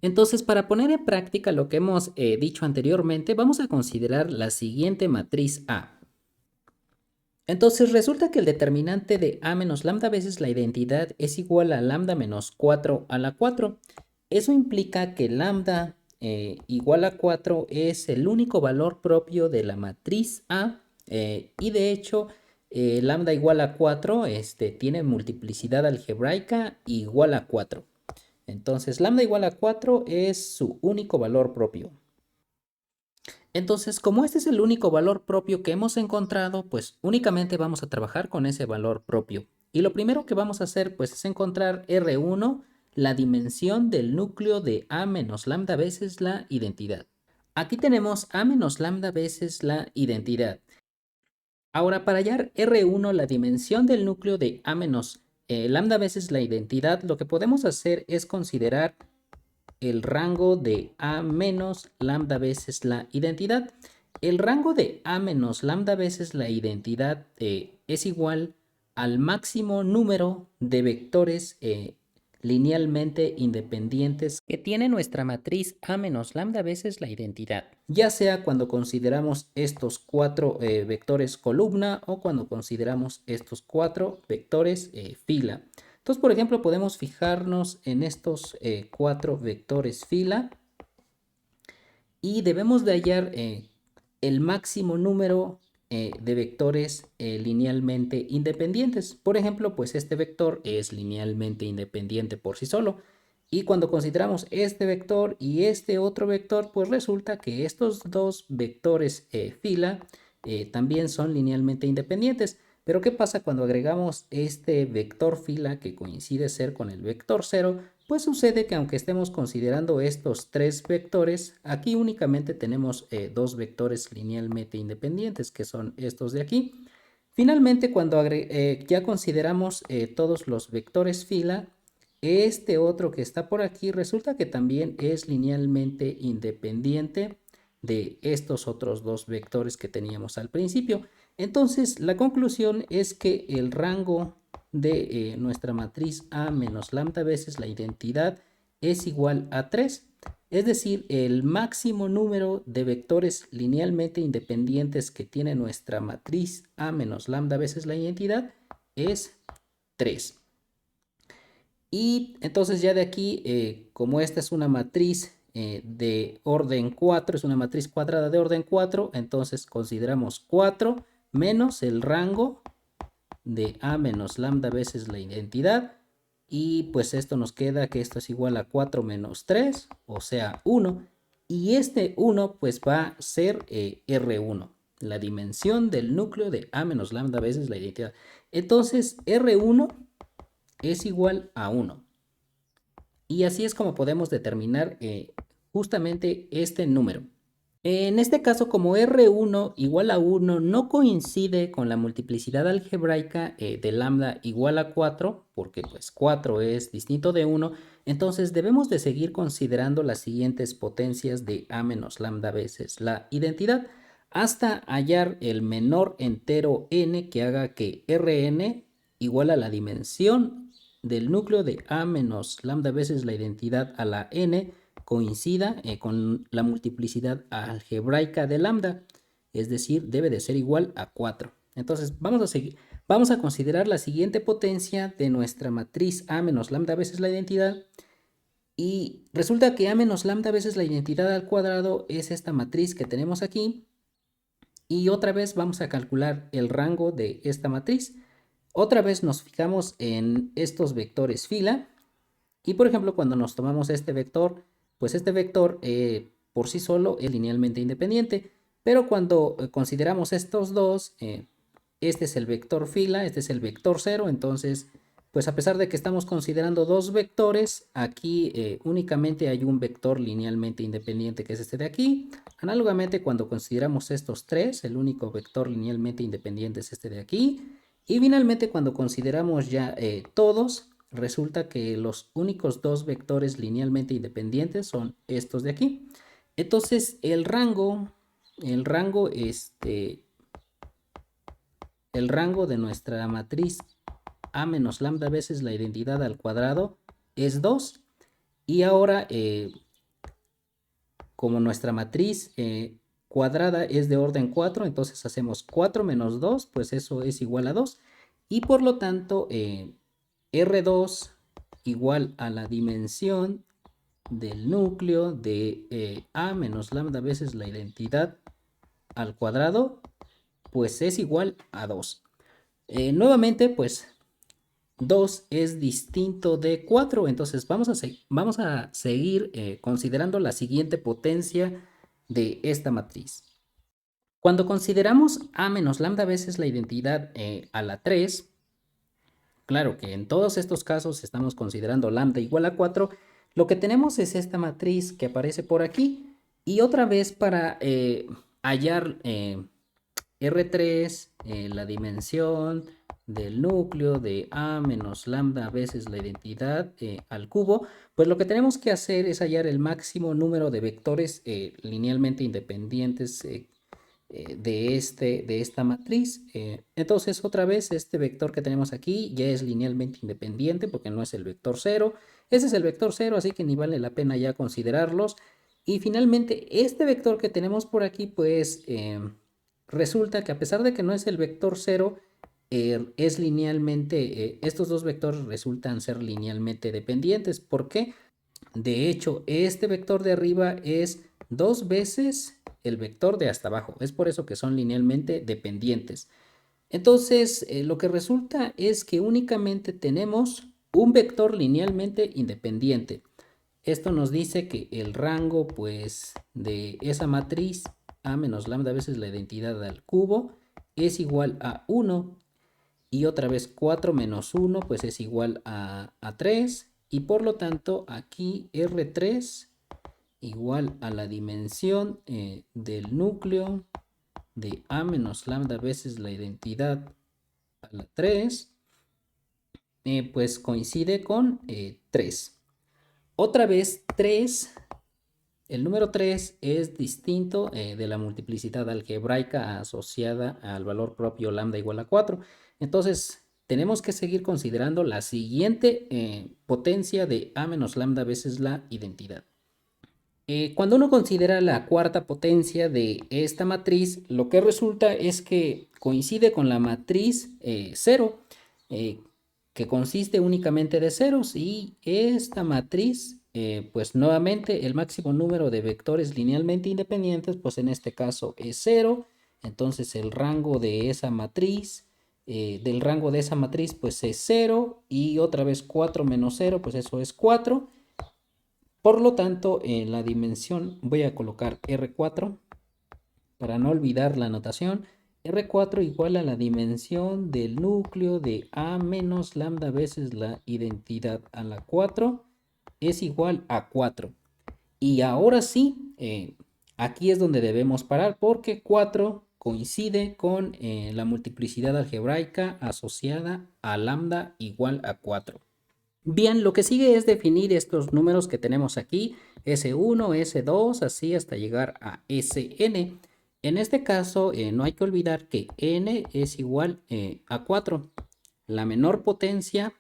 Entonces, para poner en práctica lo que hemos dicho anteriormente, vamos a considerar la siguiente matriz A. Entonces, resulta que el determinante de A menos lambda veces la identidad es igual a lambda menos 4 a la 4. Eso implica que lambda igual a 4 es el único valor propio de la matriz A y de hecho lambda igual a 4 tiene multiplicidad algebraica igual a 4. Entonces, lambda igual a 4 es su único valor propio. Entonces, como este es el único valor propio que hemos encontrado, pues únicamente vamos a trabajar con ese valor propio. Y lo primero que vamos a hacer, pues, es encontrar R1, la dimensión del núcleo de A menos lambda veces la identidad. Aquí tenemos A menos lambda veces la identidad. Ahora, para hallar R1, la dimensión del núcleo de A menos lambda veces la identidad, lo que podemos hacer es considerar el rango de A menos lambda veces la identidad. El rango de A menos lambda veces la identidad es igual al máximo número de vectores linealmente independientes que tiene nuestra matriz A menos lambda veces la identidad, ya sea cuando consideramos estos 4 vectores columna o cuando consideramos estos 4 vectores fila. Entonces, por ejemplo, podemos fijarnos en estos 4 vectores fila y debemos de hallar el máximo número de vectores linealmente independientes. Por ejemplo, pues este vector es linealmente independiente por sí solo. Y cuando consideramos este vector y este otro vector, pues resulta que estos dos vectores fila también son linealmente independientes. Pero ¿qué pasa cuando agregamos este vector fila que coincide ser con el vector 0? Pues sucede que aunque estemos considerando estos tres vectores, aquí únicamente tenemos dos vectores linealmente independientes, que son estos de aquí. Finalmente, cuando ya consideramos todos los vectores fila, este otro que está por aquí resulta que también es linealmente independiente de estos otros dos vectores que teníamos al principio. Entonces, la conclusión es que el rango de nuestra matriz A menos lambda veces la identidad es igual a 3. Es decir, el máximo número de vectores linealmente independientes que tiene nuestra matriz A menos lambda veces la identidad es 3. Y entonces ya de aquí, como esta es una matriz de orden 4, es una matriz cuadrada de orden 4, entonces consideramos 4 menos el rango de A menos lambda veces la identidad. Y pues esto nos queda que esto es igual a 4 menos 3, o sea 1. Y este 1 pues va a ser R1, la dimensión del núcleo de A menos lambda veces la identidad. Entonces R1 es igual a 1. Y así es como podemos determinar justamente este número. En este caso, como R1 igual a 1 no coincide con la multiplicidad algebraica de lambda igual a 4, porque pues 4 es distinto de 1, entonces debemos de seguir considerando las siguientes potencias de A menos lambda veces la identidad, hasta hallar el menor entero n que haga que Rn igual a la dimensión del núcleo de A menos lambda veces la identidad a la n coincida con la multiplicidad algebraica de lambda, es decir, debe de ser igual a 4. Entonces, vamos a considerar la siguiente potencia de nuestra matriz A menos lambda veces la identidad, y resulta que A menos lambda veces la identidad al cuadrado es esta matriz que tenemos aquí, y otra vez vamos a calcular el rango de esta matriz. Otra vez nos fijamos en estos vectores fila, y por ejemplo, cuando nos tomamos este vector, pues este vector por sí solo es linealmente independiente, pero cuando consideramos estos dos, este es el vector fila, este es el vector 0, entonces, pues a pesar de que estamos considerando dos vectores, aquí únicamente hay un vector linealmente independiente que es este de aquí. Análogamente, cuando consideramos estos tres, el único vector linealmente independiente es este de aquí. Y finalmente, cuando consideramos ya todos, resulta que los únicos dos vectores linealmente independientes son estos de aquí. Entonces, el rango de nuestra matriz A menos lambda veces la identidad al cuadrado es 2. Y ahora como nuestra matriz cuadrada es de orden 4, entonces hacemos 4 menos 2, pues eso es igual a 2. Y por lo tanto, R2 igual a la dimensión del núcleo de A menos lambda veces la identidad al cuadrado, pues es igual a 2. Nuevamente, pues 2 es distinto de 4, entonces vamos a seguir considerando la siguiente potencia de esta matriz. Cuando consideramos A menos lambda veces la identidad a la 3, claro que en todos estos casos estamos considerando lambda igual a 4, lo que tenemos es esta matriz que aparece por aquí, y otra vez para hallar R3, la dimensión del núcleo de A menos lambda veces la identidad al cubo, pues lo que tenemos que hacer es hallar el máximo número de vectores linealmente independientes de esta matriz. Entonces otra vez este vector que tenemos aquí ya es linealmente independiente porque no es el vector 0. Ese es el vector 0, así que ni vale la pena ya considerarlos. Y finalmente este vector que tenemos por aquí, pues resulta que a pesar de que no es el vector 0, es linealmente, estos dos vectores resultan ser linealmente dependientes. ¿Por qué? De hecho, este vector de arriba es 2 veces el vector de hasta abajo. Es por eso que son linealmente dependientes. Entonces, lo que resulta es que únicamente tenemos un vector linealmente independiente. Esto nos dice que el rango, pues, de esa matriz A menos lambda veces la identidad al cubo es igual a 1. Y otra vez 4 menos 1 pues es igual a 3. Y por lo tanto aquí R3 igual a la dimensión del núcleo de A menos lambda veces la identidad a la 3, pues coincide con 3. Otra vez 3, el número 3 es distinto de la multiplicidad algebraica asociada al valor propio lambda igual a 4. Entonces tenemos que seguir considerando la siguiente potencia de A menos lambda veces la identidad. Cuando uno considera la cuarta potencia de esta matriz, lo que resulta es que coincide con la matriz 0, que consiste únicamente de ceros, y esta matriz, pues nuevamente el máximo número de vectores linealmente independientes, pues en este caso es 0, entonces el rango de esa matriz, del rango de esa matriz pues es 0, y otra vez 4 menos 0, pues eso es 4. Por lo tanto, en la dimensión voy a colocar R4 para no olvidar la notación. R4 igual a la dimensión del núcleo de A menos lambda veces la identidad a la 4 es igual a 4. Y ahora sí, aquí es donde debemos parar porque 4 coincide con la multiplicidad algebraica asociada a lambda igual a 4. Bien, lo que sigue es definir estos números que tenemos aquí, S1, S2, así hasta llegar a Sn. En este caso, no hay que olvidar que n es igual a 4, la menor potencia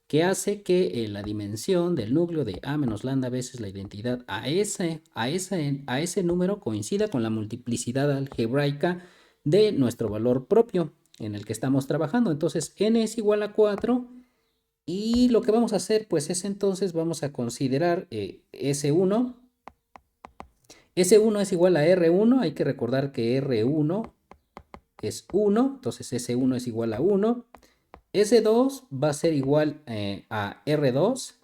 que hace que la dimensión del núcleo de A menos lambda veces la identidad a ese número coincida con la multiplicidad algebraica de nuestro valor propio en el que estamos trabajando. Entonces, n es igual a 4. Y lo que vamos a hacer, pues es entonces vamos a considerar S1. S1 es igual a R1. Hay que recordar que R1 es 1. Entonces S1 es igual a 1. S2 va a ser igual a R2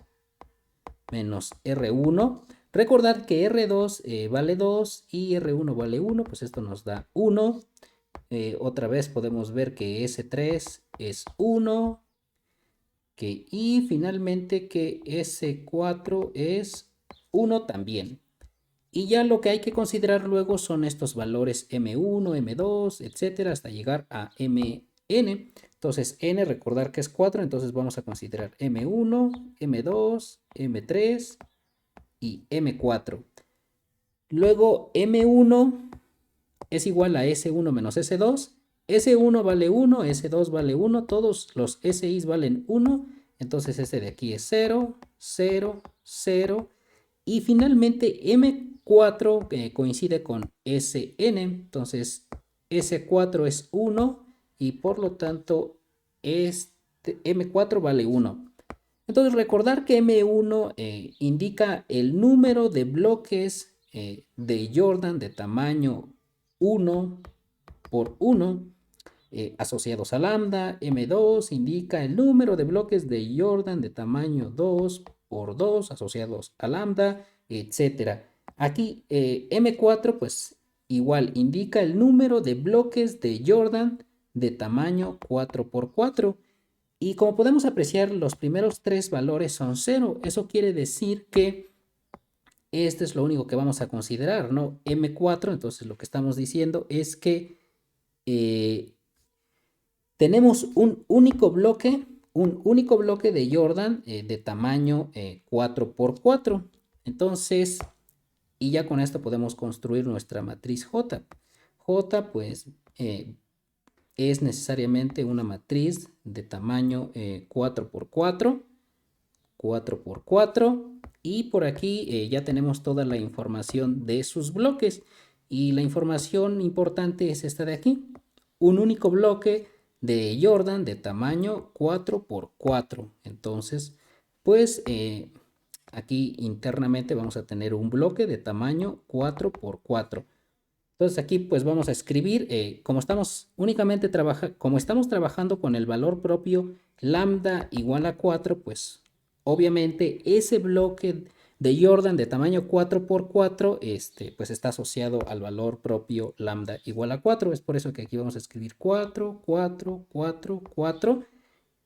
menos R1. Recordar que R2 vale 2 y R1 vale 1. Pues esto nos da 1. Otra vez podemos ver que S3 es 1. Y finalmente que S4 es 1 también. Y ya lo que hay que considerar luego son estos valores M1, M2, etcétera, hasta llegar a Mn. Entonces n recordar que es 4, entonces vamos a considerar M1, M2, M3 y M4. Luego M1 es igual a S1 menos S2. S1 vale 1, S2 vale 1, todos los SIs valen 1, entonces este de aquí es 0, 0, 0, Y finalmente M4 coincide con Sn, entonces S4 es 1 y por lo tanto este M4 vale 1. Entonces recordar que M1 indica el número de bloques de Jordan de tamaño 1 por 1 asociados a lambda. M2 indica el número de bloques de Jordan de tamaño 2 por 2 asociados a lambda, etcétera. Aquí M4 pues igual indica el número de bloques de Jordan de tamaño 4 por 4. Y como podemos apreciar, los primeros tres valores son 0. Eso quiere decir que este es lo único que vamos a considerar, ¿no? M4, entonces lo que estamos diciendo es que tenemos un único bloque de Jordan de tamaño 4 por 4. Entonces, y ya con esto podemos construir nuestra matriz J. J, pues, es necesariamente una matriz de tamaño 4 por 4, 4 por 4, y por aquí ya tenemos toda la información de sus bloques. Y la información importante es esta de aquí. Un único bloque de Jordan de tamaño 4 por 4. Entonces, pues aquí internamente vamos a tener un bloque de tamaño 4 por 4. Entonces aquí pues vamos a escribir, como estamos trabajando con el valor propio lambda igual a 4, pues obviamente ese bloque de Jordan de tamaño 4 por 4 pues está asociado al valor propio lambda igual a 4. Es por eso que aquí vamos a escribir 4, 4, 4, 4.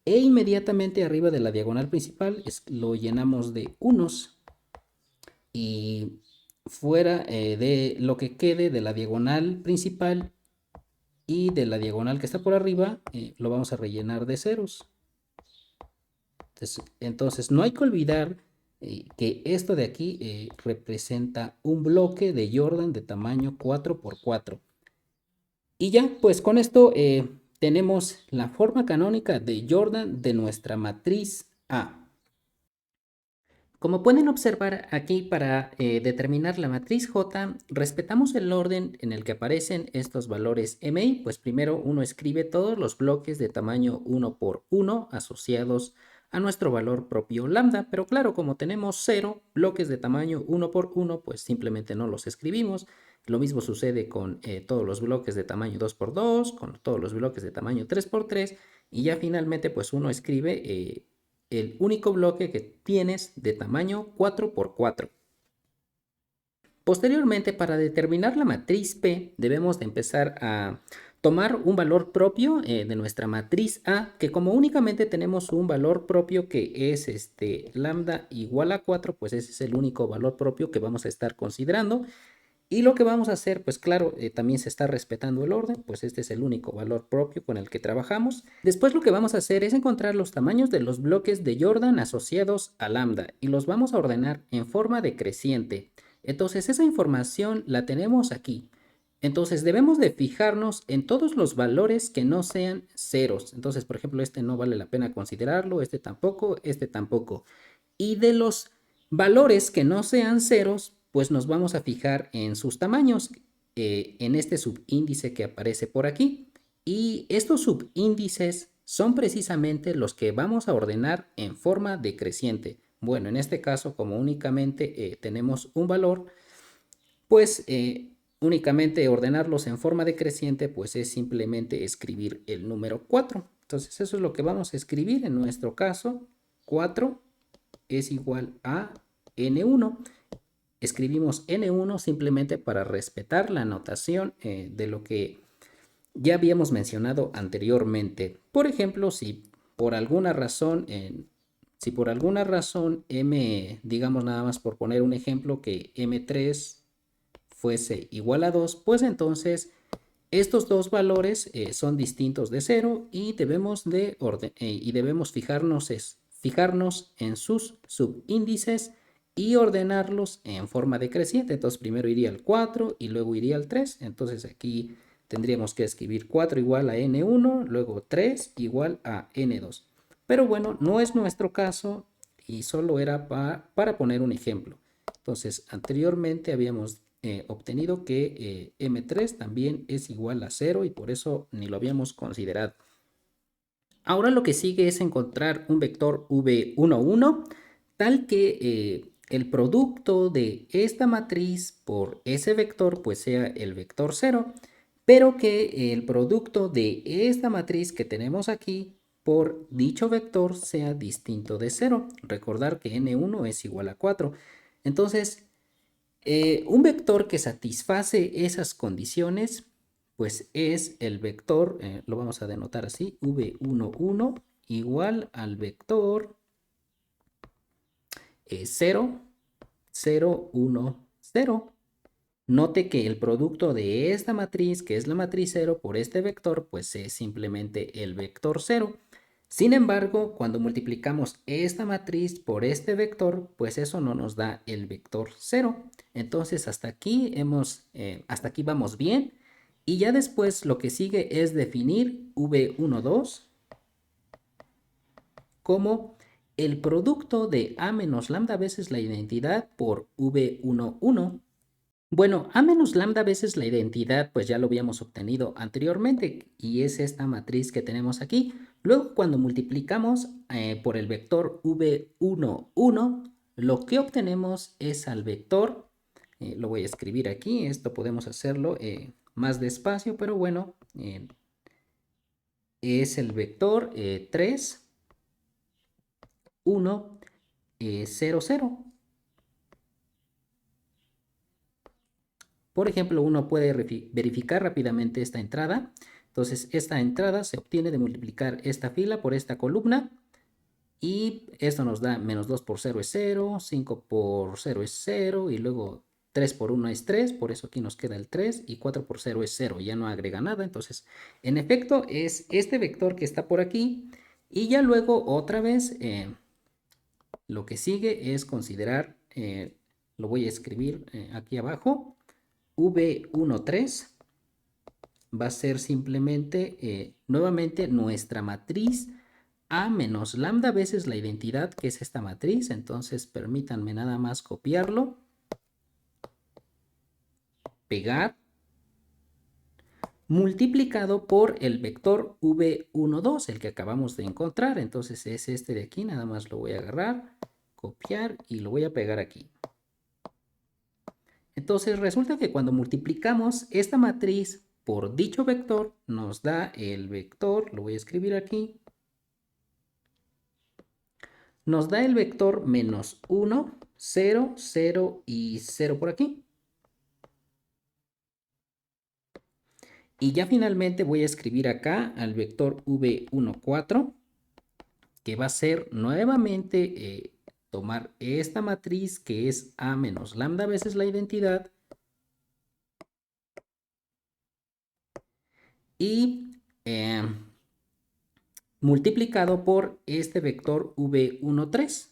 E inmediatamente arriba de la diagonal principal lo llenamos de unos. Y fuera de lo que quede de la diagonal principal y de la diagonal que está por arriba, lo vamos a rellenar de ceros. Entonces no hay que olvidar que esto de aquí representa un bloque de Jordan de tamaño 4 por 4. Y ya, pues con esto tenemos la forma canónica de Jordan de nuestra matriz A. Como pueden observar aquí, para determinar la matriz J, respetamos el orden en el que aparecen estos valores MI. Pues primero uno escribe todos los bloques de tamaño 1 por 1 asociados a nuestro valor propio lambda, pero claro, como tenemos 0 bloques de tamaño 1 por 1, pues simplemente no los escribimos. Lo mismo sucede con todos los bloques de tamaño 2 por 2, con todos los bloques de tamaño 3 por 3, y ya finalmente pues uno escribe el único bloque que tienes de tamaño 4 por 4. Posteriormente, para determinar la matriz P, debemos de empezar a tomar un valor propio de nuestra matriz A, que como únicamente tenemos un valor propio que es lambda igual a 4, pues ese es el único valor propio que vamos a estar considerando. Y lo que vamos a hacer, pues claro, también se está respetando el orden, pues este es el único valor propio con el que trabajamos. Después lo que vamos a hacer es encontrar los tamaños de los bloques de Jordan asociados a lambda y los vamos a ordenar en forma decreciente. Entonces esa información la tenemos aquí. Entonces debemos de fijarnos en todos los valores que no sean ceros. Entonces, por ejemplo, este no vale la pena considerarlo, este tampoco, este tampoco. Y de los valores que no sean ceros, pues nos vamos a fijar en sus tamaños, en este subíndice que aparece por aquí. Y estos subíndices son precisamente los que vamos a ordenar en forma decreciente. Bueno, en este caso, como únicamente tenemos un valor, pues únicamente ordenarlos en forma decreciente, pues es simplemente escribir el número 4. Entonces eso es lo que vamos a escribir en nuestro caso. 4 es igual a N1. Escribimos N1 simplemente para respetar la notación de lo que ya habíamos mencionado anteriormente. Por ejemplo, si por alguna razón M, digamos nada más por poner un ejemplo, que M3 fuese igual a 2, pues entonces estos dos valores son distintos de 0 y debemos fijarnos en sus subíndices y ordenarlos en forma decreciente. Entonces primero iría el 4 y luego iría el 3. Entonces aquí tendríamos que escribir 4 igual a N1, luego 3 igual a N2. Pero bueno, no es nuestro caso y solo era para poner un ejemplo. Entonces, anteriormente habíamos obtenido que M3 también es igual a 0 y por eso ni lo habíamos considerado. Ahora lo que sigue es encontrar un vector V11 tal que el producto de esta matriz por ese vector pues sea el vector 0, pero que el producto de esta matriz que tenemos aquí por dicho vector sea distinto de 0. Recordar que n1 es igual a 4. Entonces, un vector que satisface esas condiciones, pues es el vector, lo vamos a denotar así, v11 igual al vector 0, 0, 1, 0. Note que el producto de esta matriz, que es la matriz 0, por este vector, pues es simplemente el vector 0. Sin embargo, cuando multiplicamos esta matriz por este vector, pues eso no nos da el vector 0. Entonces, hasta aquí vamos bien. Y ya después lo que sigue es definir v12 como el producto de a menos lambda veces la identidad por v11. Bueno, a menos lambda veces la identidad, pues ya lo habíamos obtenido anteriormente y es esta matriz que tenemos aquí. Luego, cuando multiplicamos por el vector v11, lo que obtenemos es al vector, lo voy a escribir aquí, esto podemos hacerlo más despacio, pero bueno, es el vector 3, 1, 0, 0. Por ejemplo, uno puede verificar rápidamente esta entrada. Entonces, esta entrada se obtiene de multiplicar esta fila por esta columna. Y esto nos da menos 2 por 0 es 0, 5 por 0 es 0, y luego 3 por 1 es 3, por eso aquí nos queda el 3, y 4 por 0 es 0, ya no agrega nada. Entonces, en efecto, es este vector que está por aquí. Y ya luego, otra vez, lo que sigue es considerar, lo voy a escribir aquí abajo, V13 va a ser simplemente, nuevamente, nuestra matriz A menos lambda veces la identidad, que es esta matriz. Entonces, permítanme nada más copiarlo, pegar, multiplicado por el vector V12, el que acabamos de encontrar. Entonces, es este de aquí, nada más lo voy a agarrar, copiar y lo voy a pegar aquí. Entonces resulta que cuando multiplicamos esta matriz por dicho vector, nos da el vector, lo voy a escribir aquí, nos da el vector menos 1, 0, 0 y 0 por aquí. Y ya finalmente voy a escribir acá al vector v14, que va a ser nuevamente tomar esta matriz que es a menos lambda veces la identidad y multiplicado por este vector v13.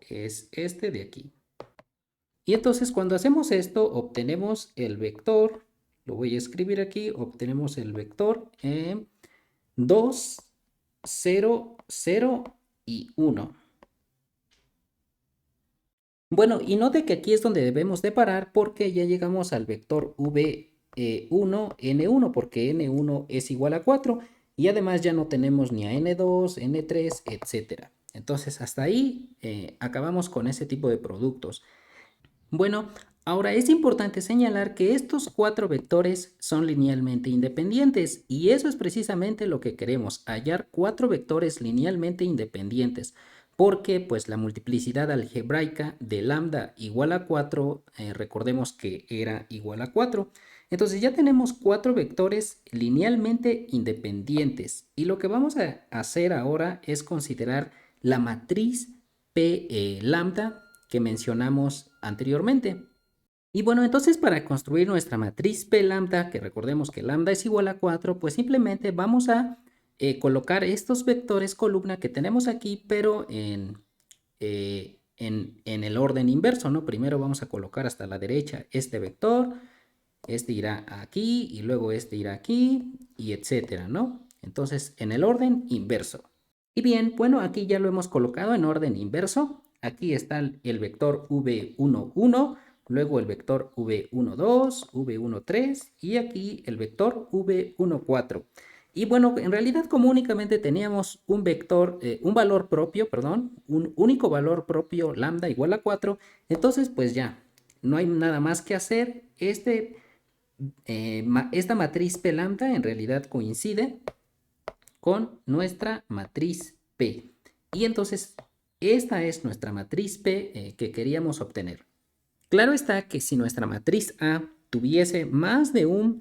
Es este de aquí. Y entonces cuando hacemos esto, obtenemos el vector, lo voy a escribir aquí, obtenemos el vector 2, 0, 0 y 1. Bueno, y note que aquí es donde debemos de parar porque ya llegamos al vector v1, n1, porque n1 es igual a 4 y además ya no tenemos ni a n2, n3, etc. Entonces hasta ahí acabamos con ese tipo de productos. Bueno, ahora es importante señalar que estos 4 vectores son linealmente independientes y eso es precisamente lo que queremos, hallar 4 vectores linealmente independientes, porque pues la multiplicidad algebraica de lambda igual a 4, recordemos que era igual a 4. Entonces ya tenemos 4 vectores linealmente independientes y lo que vamos a hacer ahora es considerar la matriz P lambda que mencionamos anteriormente. Y bueno, entonces para construir nuestra matriz P lambda, que recordemos que lambda es igual a 4, pues simplemente vamos a colocar estos vectores columna que tenemos aquí, pero en el orden inverso, ¿no? Primero vamos a colocar hasta la derecha este vector, este irá aquí y luego este irá aquí y etcétera, ¿no? Entonces en el orden inverso. Y bien, bueno, aquí ya lo hemos colocado en orden inverso. Aquí está el vector v11, luego el vector v12, v13 y aquí el vector v14. Y bueno, en realidad como únicamente teníamos un vector, un valor propio, perdón, un único valor propio lambda igual a 4, entonces pues ya, no hay nada más que hacer. Esta matriz P lambda en realidad coincide con nuestra matriz P. Y entonces, esta es nuestra matriz P que queríamos obtener. Claro está que si nuestra matriz A tuviese más de un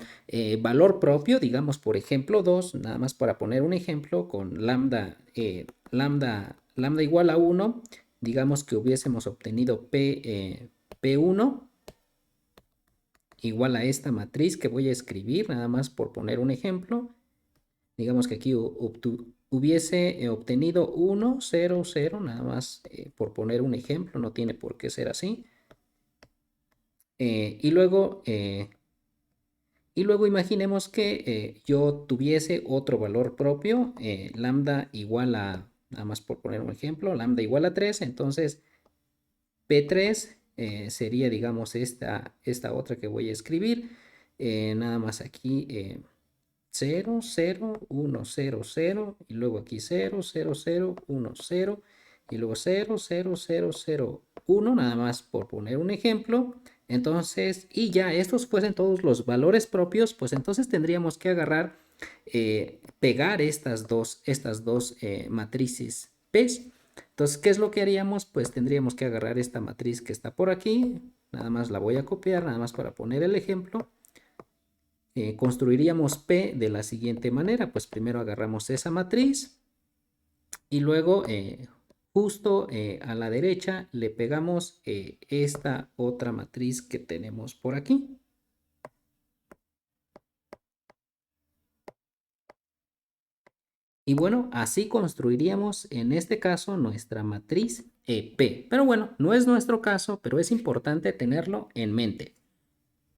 valor propio, digamos por ejemplo 2, nada más para poner un ejemplo, con lambda igual a 1, digamos que hubiésemos obtenido P1 igual a esta matriz que voy a escribir, nada más por poner un ejemplo. Digamos que aquí hubiese obtenido 1, 0, 0, nada más por poner un ejemplo, no tiene por qué ser así. Y luego imaginemos que yo tuviese otro valor propio, lambda igual a, nada más por poner un ejemplo, lambda igual a 3, entonces P3 sería, digamos, esta otra que voy a escribir. Nada más aquí 0, 0, 1, 0, 0, y luego aquí 0, 0, 0, 1, 0, y luego 0, 0, 0, 0, 1, nada más por poner un ejemplo. Entonces, y ya estos fuesen todos los valores propios, pues entonces tendríamos que agarrar, pegar estas dos matrices P. Entonces, ¿qué es lo que haríamos? Pues tendríamos que agarrar esta matriz que está por aquí, nada más la voy a copiar, nada más para poner el ejemplo. Construiríamos P de la siguiente manera, pues primero agarramos esa matriz y luego justo a la derecha le pegamos esta otra matriz que tenemos por aquí. Y bueno, así construiríamos en este caso nuestra matriz P. Pero bueno, no es nuestro caso, pero es importante tenerlo en mente.